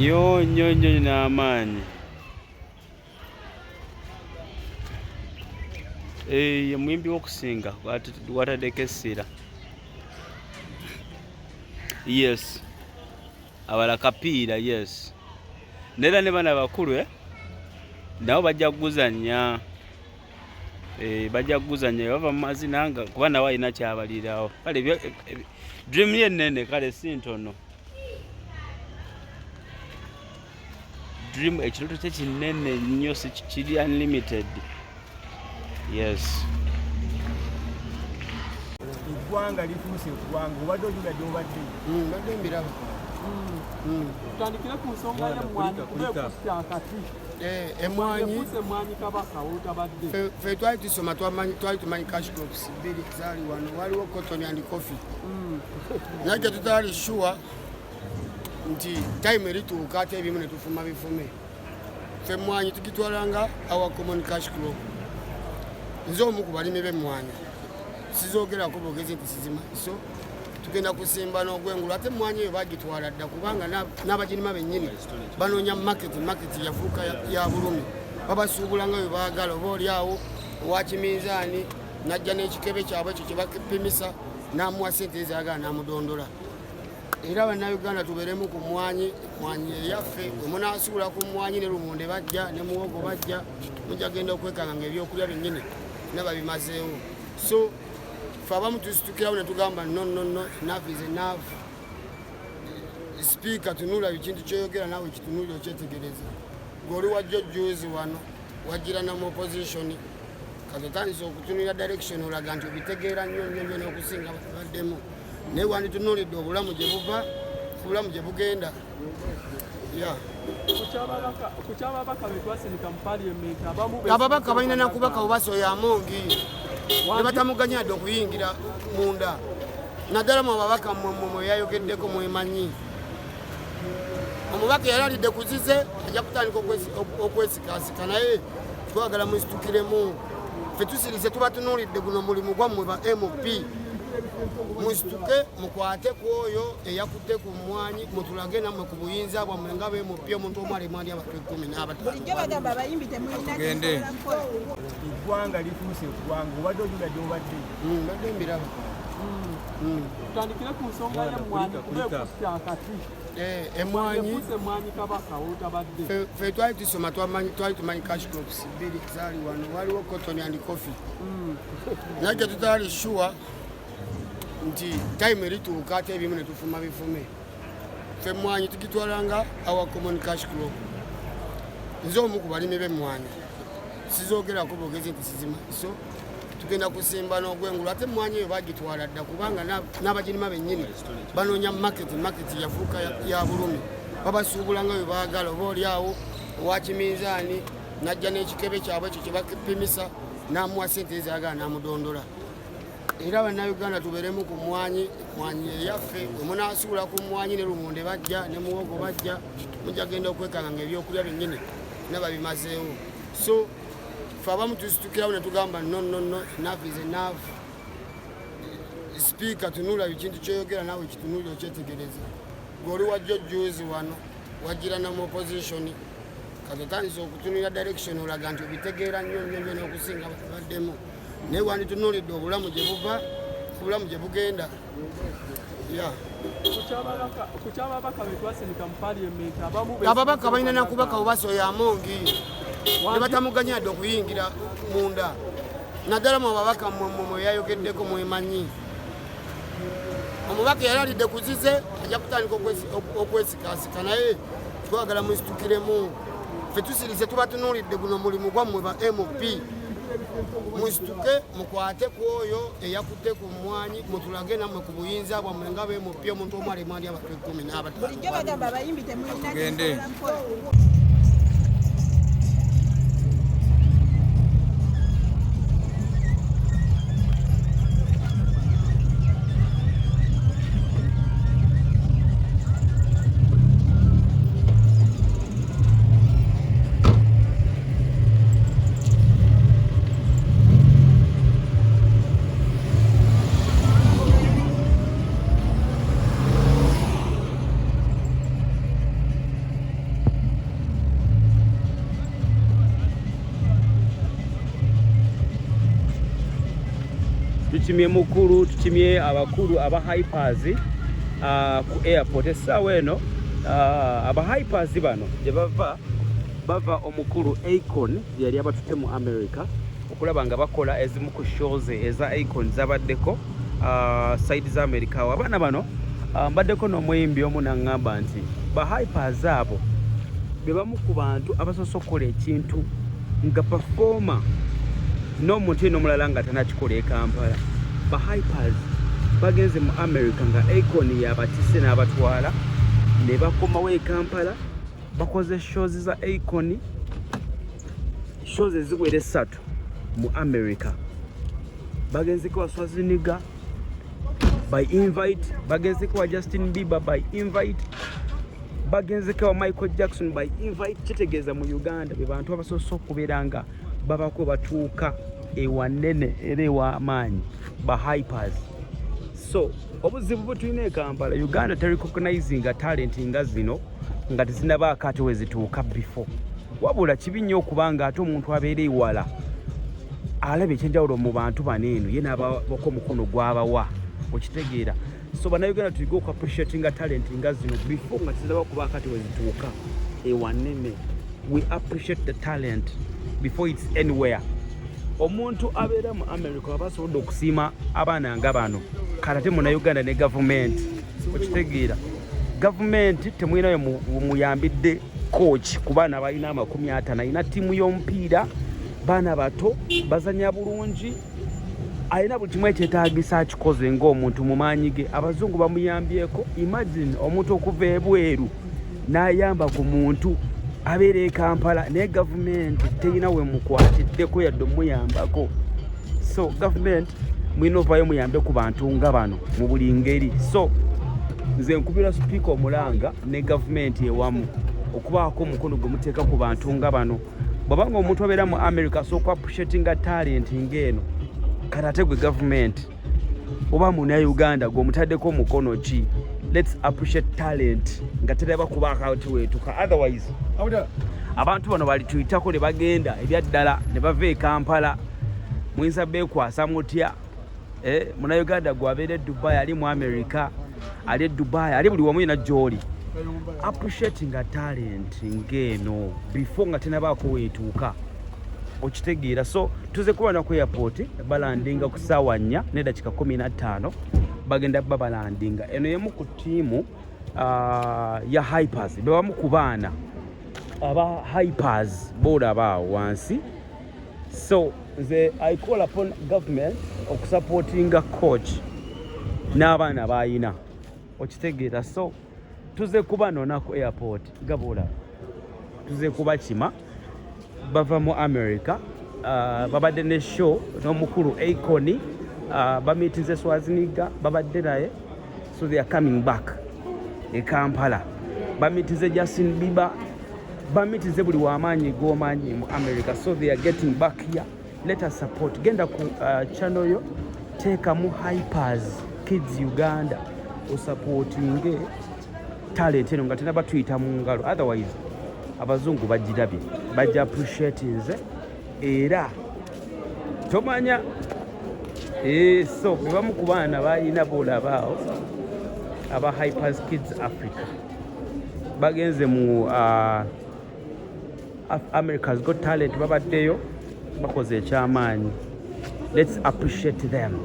nnyo n'amaanyi. Ye muyimbi w'okusinga wataddeko essira. Yes, abala kapiira, yes. Nera ne bana bakulu nabo bajja kuguzannya. Bajja kuguzannya bava mu mazina nga kuba nawe alina kyabalirawo. Kale dream ye nnene, kale si ntono. Dream ekirooto kye kinene nnyo, kiri unlimited. Yes. Eggwanga lituuse eggwanga obadde ojugadde obadde mbadde mbiraba. Tutandikire ku nsonga y'emmwanyi kuba ekusse akati. Emmwanyi emmwanyi kabaka wotabadde. Ffe twali tusoma twali tumanyi cash crops bbiri zaali wano, waliwo cotton and coffee. Naye gye tutaali sure nti time erituuka ate ebimu ne tufuma bifume. Ffe emmwanyi tugitwalanga our common cash crop. Nze omu ku balimi b'emmwanyi sizoogerako bogezi nti sizimanyi, so tugenda kusimba n'ogwengulu. Ate emmwanyi eyo bagitwala dda kubanga n'abagirima bennyini banoonya market yafuuka ya bulumi. Babasuubulanga bwe baagala, oba oli awo owa kiminzaani n'ajja n'ekikebe kyabwe ekyo kye bapimisa n'amuwa ssente ezayagala n'amudondola. Era bannayuganda tubeeremu ku mmwanyi eyaffe. Bwe munaasuula ku mmwanyi ne lumonde bajja ne muwogo bajja, mujja genda okwekanga ng'ebyokulya byennyini nababimazeewo. So ffe abamu tusitukirawo ne tugamba no, enough is enough. Speaker, tunula ekintu kyoyogera naawe kitunuulire okyetegereza. Gw'oli wajja ojjuuzi wano wajjira na mu opposition kati otandise okutunulira direction olaga nti obitegeera nnyo n'okusinga baddemu. Naye wanditunuulidde obulamu gye buva, obulamu gye bugenda. Ku kyababaka be twasindika mu parliament abamu ababaka balina nakubaka obasoya amongi ne batamuganya yadde okuyingira munda. Naddala mu babaka mmwe yayogeddeko mwemanyi. Omubaka yali alidde kuzize ajja kutandika okwesikasika, naye twagala musitukiremu. Ffe tusirize tuba tunuulidde guno mulimu gwammwe ba MP. Musituke mukwate ku oyo eyakutte ku mmwanyi, mutulage nammwe ku buyinza bwammwe nga b'MP omuntu omu alemu ali abantu 15. tugende. Eggwanga lituuse eggwanga obadde ojugadde obadde mbadde mbiraba. Tutandikire ku nsonga y'emmwanyi kuba ekusse akati. Emmwanyi kabaka wotabadde. Ffe twali tusoma twali tumanyi cash crops bbiri zaali wano, waliwo cotton and coffee. Naye gye tutaali sure nti time erituuka ate ebimu ne tufuma bifume. Ffe emmwanyi tugitwalanga our common cash crop. Nze omu ku balimi b'emmwanyi sizoogerako bogezi nti sizimanyi, so tugenda kusimba n'ogwengulu. Ate emmwanyi eyo bagitwala dda kubanga n'abagirima bennyini banoonya market yafuuka ya bulumi. Babasuubulanga bwe baagala, oba oli awo owa kiminzaani n'ajja n'ekikebe kyabwe ekyo kye bapimisa n'amuwa ssente ezayagala n'amudondola. Era bannayuganda tubeeremu ku mmwanyi eyaffe. Bwe munaasuula ku mmwanyi ne lumonde bajja ne muwogo bajja, mujja genda okwekanga ng'ebyokulya byennyini nababimazeewo. So ffe abamu tusitukirawo ne tugamba no, enough is enough. Speaker, tunula ekintu kyoyogera naawe kitunuulire okyetegereza. Gw'oli wajja ojjuuzi wano wajjira na mu opposition kati otandise okutunulira direction olaga nti obitegeera nnyo n'okusinga baddemu. Naye wanditunuulidde obulamu gye buva, obulamu gye bugenda. Ku kyababaka be twasindika mu parliament abamu ababaka balina nakubaka obasoya amongi ne batamuganya yadde okuyingira munda. Naddala mu babaka mmwe yayogeddeko mwemanyi. Omubaka yali alidde kuzize ajja kutandika okwesikasika, naye twagala musitukiremu. Ffe tusirize tuba tunuulidde guno mulimu gwammwe ba MP. Musituke mukwate ku oyo eyakutte ku mmwanyi, mutulage nammwe ku buyinza bwammwe nga b'MP omuntu omu alemu ali abantu 15. tugende. tukimye mukulu tukimye abakulu aba hypers ku airport essaawa eno aba hypers bano gye bava omukulu Akon yali abatute mu America okulaba nga bakola ezimu ku shows eza Akon zabaddeko side za America awo abaana bano mbaddeko n'omuyimbi omu naŋŋamba nti ba hypers abo be bamu ku bantu abasoose okukola ekintu nga performer n'omuntu eno omulala nga tanakikola e Kampala. Ba hypers bagenze mu America nga Akon yabatise n'abatwala ne bakomawo e Kampala bakoze shows za Akon, shows eziwera 3 mu America. Bagenzeko wa Swaziniga by invite, bagenzeko wa Justin Bieber by invite, bagenzeko wa Michael Jackson by invite. Kitegeeza mu Uganda be bantu abasoose okubeera nga babako batuuka ewanene era ew'amaanyi ba hypers. So obuzibu bwe tulina e Kampala, Uganda terecognizing talent nga zino nga tezinnabaako ate we zituuka before. Wabula kibi nnyo okuba nga ate omuntu abeera ewala alaba ekyenjawulo mu bantu bano eno ye n'abako omukono gw'abawa okitegeera. So bannayuganda tuliga oku appreciating talent nga zino before nga tizinabaako kubaako ate we zituuka ewanene. We appreciate the talent before it's anywhere. Omuntu abeera mu America aba asobodde okusiima abaana nga bano kale ate munnayuganda ne gavumenti okitegeera. Gavumenti temwinayo muyambidde coach ku baana balina 50, alina ttiimu y'omupiira, baana bato bazanya bulungi, alina buli kimu ekyetaagisa akikoze ng'omuntu mu maanyi ge. Abazungu bamuyambyeko. Imagine omuntu okuva ebweru n'ayamba ku muntu abeera e Kampala naye gavumenti terina we mukwatiddeko yadde omuyambako. So gavumenti mwina ovaayo muyambe ku bantu nga bano mu buli ngeri. So nze nkubira sipiika Omulanga ne gavumenti ewamu okubaako omukono gwe muteeka ku bantu nga bano. Bw'abanga omuntu abeera mu America asooka appreciating talent ng'eno kale ate gwe gavumenti oba munnayuganda gw'omutaddeko omukono ki? Let's appreciate talent nga teraba kubaako ati weetuka. Otherwise abantu bano balituyitako ne bagenda ebyaddala ne bava e Kampala. Muyinza beekwasa mutya? Munnayuganda gw'abeera e Dubai, ali mu America, ali e Dubai, ali buli wamu yina gy'oli. Appreciating a talent ng'eno before nga tenabaako weetuuka okitegeera. So tuze kubana ku airport balandinga ku ssaawa 4 n'eddakiika 15 bagenda babalandinga. Eno yemu ku ttiimu ya hypers be bamu ku baana aba hypers boolaba awo wansi. So I call upon government okusupportinga coach n'abaana bayina okitegeera. So tuze kuba nona ku airport gabola tuze kuba kima bava mu America babadde ne show n'omukulu Akon bamitinze Swaziniga babadde naye. So they are coming back e Kampala. Bamitinze Justin Bieber, bamitinze buli w'amaanyi g'omanyi mu America. So they are getting back here. Let us support. Genda ku channel yo teeka mu Hypers Kids Uganda osupportinge talent eno nga tena batuyita mu ngalo. Otherwise abazungu bagirabye bajja appreciate nze era tomanya. So bebamu ku baana balina boolabaawo aba Hypers Kids Africa bagenze mu America's Got Talent babaddeyo bakoze ekyamaanyi. Let's appreciate them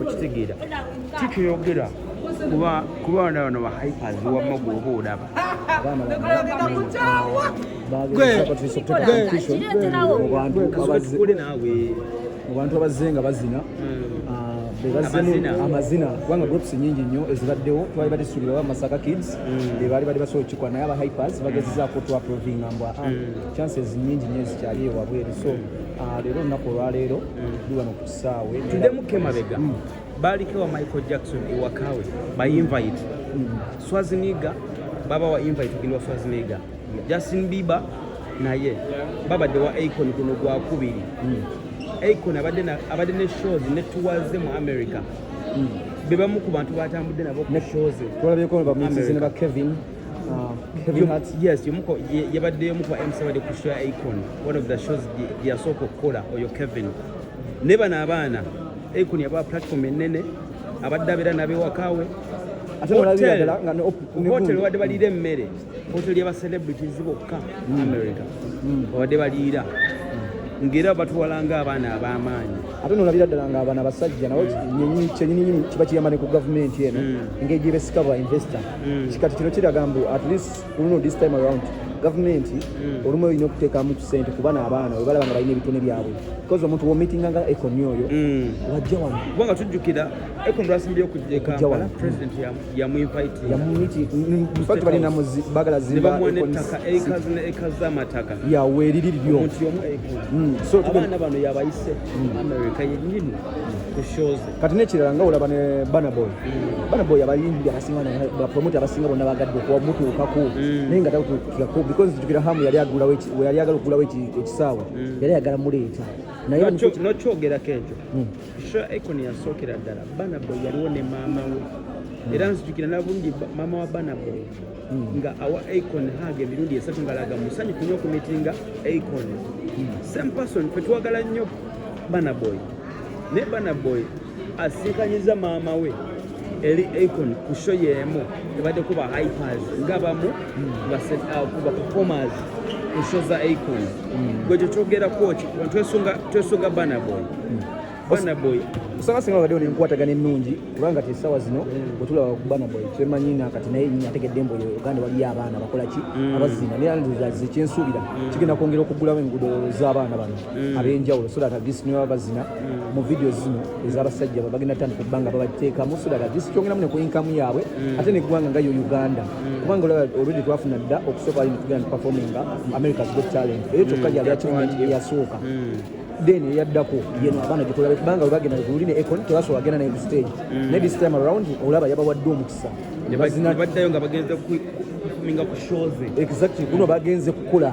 okitegeera. Tikiyogera kuba bano ba hypers wamma gwoba olaba mu bantu abazenga bazina amazina kubanga groups nyingi nnyo ezibaddewo twali badisuulirawo Masaka Kids bebaali bali basobola okukikola naye aba hypers bagezezaako twaprovinga mbwa chances nyingi nnyo ezikyali ewabweru. So leero olunaku olwaleero tuli wano ku kisaawe tuddemuko emabega baaliko wa Michael Jackson ewakawe ba invite Swaziniga baba wa invite kugenda wa Swaziniga. Justin Bieber naye babadde wa Akon kuno gwa kubiri. Akon abadde ne shows ne tours mu America. Bebamu ku bantu batambudde nabo ku shows. Twalabyeko bamutize ne ba Kevin Hart. Yes, yomuko yabadde yomuko MC abadde ku show Akon. One of the shows yasooka okukola oyo Kevin. Ne bano abaana Akon yaba platform enene abadde abeera n'abewakawe ate olabira ddala nga hotel wadde baliira emmere hotel y'aba celebrities bokka mu America wadde baliira ng'era batuwalanga abaana ab'amaanyi ate nolabira ddala nga abaana abasajja nawo kyenyininyini kiba kiyamba ne ku gavumenti eno engeri gyebesika investor kikati kino kiraga mbu at least luno this time around gavumenti olumu olina okuteekamu ssente ku bana abaana we balaba nga balina ebitone byabwe because omuntu womitinga nga Akon oyo wajja wano kubanga tujjukira Akon lwasimbye okujja Kampala president yamuinvite infact balina bagala zimba ettaka acres ne acres z'amataka yawe eriri lyo omuntu yomu Akon so abaana bano yabayise America yennyini ku shows kati nekirala nga olaba ne Banaboy abayimbi abasinga bapromota abasinga bonna bagadde okumutuukako naye nga takutuukirako because tukira hamu yali ayagala okugulawo ekisaawe yali ayagala muleeta naye nokyogerako ekyo sho Akon yasookera ddala Banaboy yaliwo ne maama we era nzijukira nabulungi maama wa Banaboy nga awa Akon haga emirundi esatu ngalaga musanyufu nnyo okumitinga Akon same person fe twagala nnyo Banaboy ne Banaboy asinkanyiza maama we eri Akon ku show yeemu ebadde kuba hypers ngabamu kuba performers ku show za Akon gwe kyetwogerako ki twesunga Banaboy usanga singa wadde nenkwatagana ennungi kubanga tesaawa zino bwetulaba ku Banaboy twemanyi nakati naye nyini ategedde mbu Uganda waliyo abaana bakola ki abazina naye andizazi kyensuubira kigenda kwongera okugulawo enguudo z'abaana bano ab'enjawulo so that this niwe bazina mu video zino ez'abasajja bagenda tandika okubbanga babateekamu so that this kyongeramu ne ku income yaabwe ate neggwanga nga yo Uganda kubanga already twafuna dda okusooka alina tugenda performinga America's Got Talent eyo kyokka gyali achievement eyasooka then yaddako yeno abaana gyetulabe kubanga webagenda kululi ne Akon tebasobola agenda naye ku stage naye this time around olaba yabawadde omukisa baddayo nga bagenze kuminga ku shows exactly kuno bagenze kukola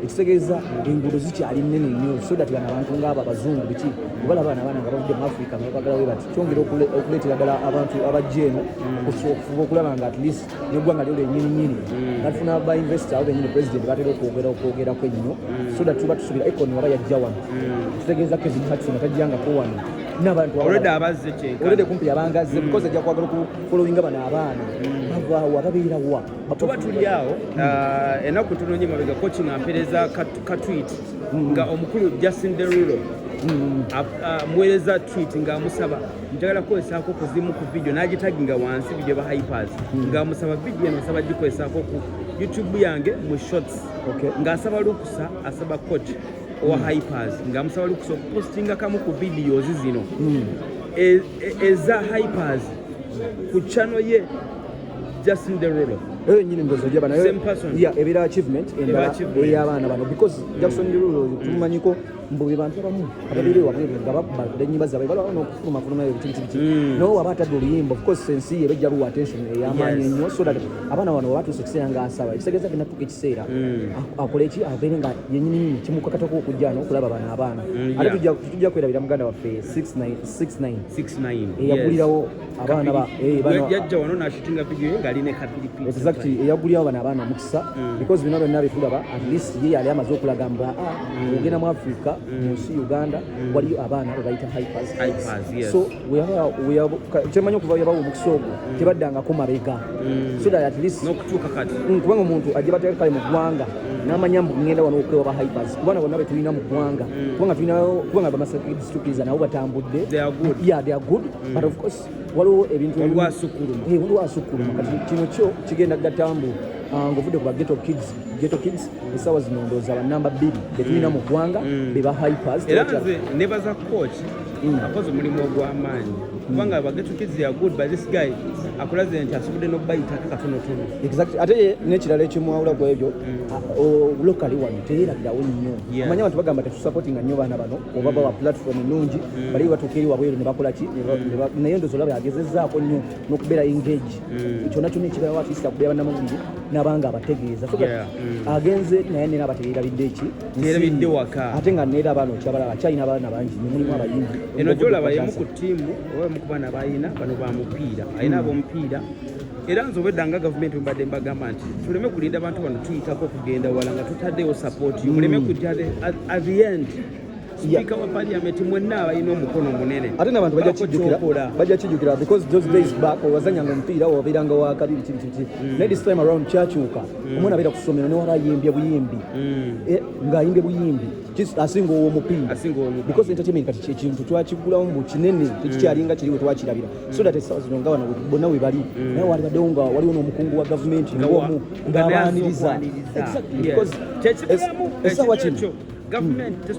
ekitegeeza enguudo zikyali nnene nnyo so that bano abantu ng'abo abazungu biki obala abaana nga bavudde mu Africa nga bagala we bati kyongera okuleetera ddala abantu abajja eno okufuba okulaba nga at least neggwanga lyo lyennyininyini nga tufuna ba investor abo bennyini president batera okwogerako ennyo so that tuba tusuubira Akon waba yajja wano kitegeeza Kevin Hart nga tajjangako wano n'abantu already kumpi abangazze because ajja kwagala okufolowinga bano abaana bavaawa babeera wa tuba tuli awo ennaku ntono nnyo mabega coaching ampereza ka tweet nga omukulu Justin Derulo amuweereza tweet ng'amusaba njagala kukozesako kuzimu ku video n'agitaginga wansi video ba hypers ng'amusaba video eno asaba gikozesako ku YouTube yange mu shorts ng'asaba lukusa asaba coach owa hypers ng'amusaba lukusa okupostinga kamu ku videos zino eza hypers ku channel ye Justin Derulo eyo nyine ndozo jaba nayo ebira achievement ey'abaana bano because Jackson Derulo tumanyiko mbubi bantu abamu ababiri wabwe nga babba enyimba zaabwe balaba n'okufuluma ebiti no wabatadde oluyimba of course sense ye bejja luwa attention ey'amaanyi ennyo so that abaana bano batuuse ekiseera ng'asaba ekitegeeza genda tuka ekiseera akole eki abeere nga yennyini kimukakatako okujja n'okulaba bano abaana ate tujja kwerabira muganda waffe 69 eyagulirawo abaana yajja wano n'ashutinga video ye ng'alina ekapiripiri exactly eyagulirawo bano abaana mukisa because bino byonna byetulaba at least ye yali amaze okulaga mbu ogenda mu Africa munsi Uganda waliyo abaana bebayita hypers so kyemanyi okuva yabawo omukisa ogwo tebaddangako mabega so that at least n'okutuuka kati kubanga omuntu ajja bateekale mu ggwanga n'amanya mbu ngenda wano okwewa ba hypers kubanga bonna betulina mu ggwanga kubanga bamasakidistukiriza nabo batambudde they are good but of course waliwo ebintu waliwo asukuluma kati kino kyo kigenda gatambu ng'ovudde ku ba ghetto kids essaawa zino ndowooza bannamba 2 betulina mu ggwanga beba hypers era nze nebaza coach akoze omulimu ogw'amaanyi kubanga ba ghetto kids are good but this guy akulaze nti asobodde n'okubayitako katonotono exactly ate ye n'ekirala ekimwawula ku ebyo locally wano teyeerabirawo nnyo amanya abantu bagamba tetusupportinga nnyo baana bano oba bawa platform ennungi bali batuuka eri wabweru ne bakola ki naye ndowooza olaba yagezezzaako nnyo n'okubeera engage kyonna kyonna ekirawo atista kubeera bannamawulire n'abanga abategeeza agenze naye nera abategeerabidde eki waka ate nga neera abaana okyabalaba akyalina abaana bangi nemulimu abayimbi eno gyolaba yemu ku ttiimu oba mu ku baana bayina bano ba mupiira ayina ab'omupiira era nze obweddanga gavumenti mbadde mbagamba nti tuleme kulinda abantu bano tuyitako okugenda wala nga tutaddeyo support muleme kujja at the end speaker wa parliament mwenna abalina omukono munene ate n'abantu bajja kijjukira because those days back owazanyanga omupiira wabeeranga wa kabiri kiti naye this time around kyakyuka omwana abeera ku ssomero ne waba ayimbye buyimbi ng'ayimbye buyimbi asinga ow'omupiira because entertainment kati ekintu twakigulawo mu kinene tekikyalinga kiri we twakirabira so that essaawa zino nga wano bonna we bali naye walibaddewo nga waliwo n'omukungu wa gavumenti ng'omu ng'abaaniriza essaawa kino gavumenti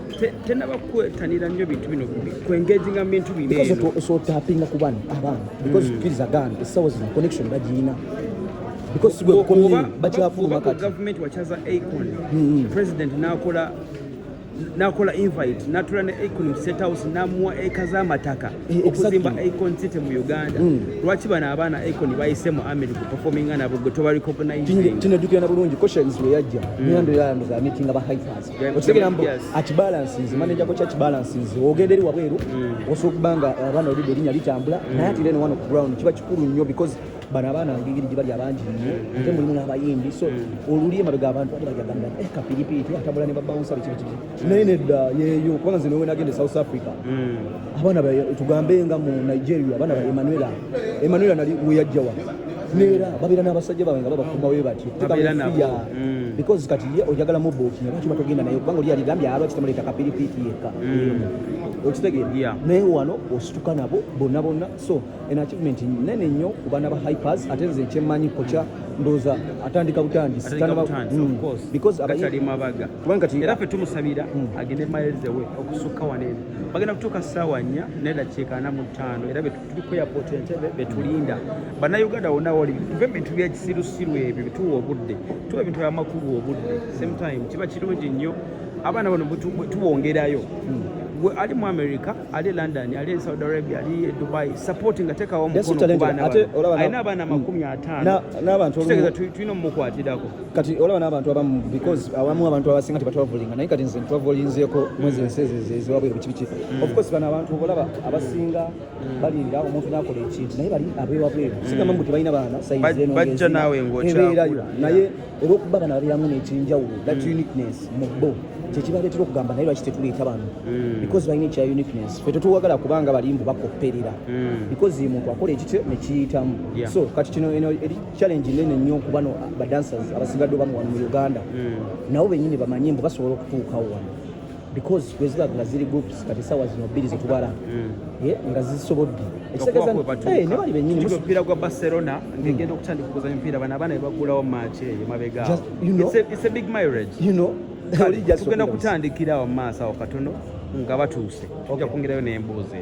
tenaba kwetanira nnyo bintu bino kwengezinga mu bintu bino eno osotapinga ku bana abaana because tukkiriza gani essaawa zino connection bagiina because sigwekomye bakyafuluma kati gavumenti wakyaza acon president nakola invite natula ne Icon State House namuwa eka z'amataka okuzimba Icon City mu Uganda lwaki bana abaana Icon bayise mu America performing nabo gwe toba recognize tinedukira na bulungi questions we yajja nyando yando za meeting aba hikers otegera mbo at balances manager ko church balances ogenderi wabweru osokubanga abaana olide linya litambula naye ati leno wano ku ground kiba kikulu nnyo because bana abaana ngigiri gibali abangi nnyo ate mulimu n'abayimbi so oluliye mabega abantu ate bagagamba kapiripiti atambula ne babounce bikibi nene da yeyo kubanga zino wena agende South Africa abana tugambe nga mu Nigeria abana ba Emmanuel nali weyajjawa nera babira n'abasajja bawe nga babakuma we bati tukamufia because kati ye ojagala mu boki nabaki batogenda nayo kubanga oli aligambya aba kitamuleta kapiripiti yeka okitegera naye wano osituka nabo bonna so an achievement nene nnyo ku bana ba hypers ate nze ekyemanyi kocha ndoza atandika butandisi because abayali mabaga era fe tumusabira agende miles away okusuka wanene bagenda kutuuka ssaawa 4 n'eddakiika 45 era tuli ku airport Entebbe betulinda bannayuganda wonna wali tuve bintu byekisirusiru ebyo bituwa obudde tuwa ebintu byamakulu obudde same time kiba kirungi nnyo abaana bano tuwongerayo ali mu America ali London ali Saudi Arabia ali Dubai supporting ateka wa mukono kubana aina abana 50 n'abantu tutegeza tuino mukwatirako kati olaba n'abantu abamu because abamu abantu abasinga tibatwavulinga naye kati nze ntwavulinzeeko mwezi ensezeze wabwe bikibichi of course bana abantu olaba abasinga balinda omuntu nakola ekintu naye bali abewabweru singa mambu tibalina baana size eno bajja nawe ngocha naye olwokuba bana babeeramu n'ekinjawulo that uniqueness mu bo kyekibaleetera okugamba naye lwaki tetuleeta bano because balina ekya uniqueness fe tetuwagala kubanga balimbu bakopperera because muntu akola ekityo nekiyitamu so kati kino eri challenge nene nnyo ku bano badancers abasigadde bamu wano mu Uganda nabo bennyini bamanyi mbu basobola okutuukawo wano because weziba nga ziri groups kati sawa zino bbiri zetubala nga zisobodde ne bali bennyini omupiira gwa Barcelona ngegenda okutandika okuzanya omupiira bano abaana bebagulawo match eyo mabega it's a big marriage tugenda kutandikira awo mu maaso awo katono nga batuuse ojja kwongerayo n'embuuzi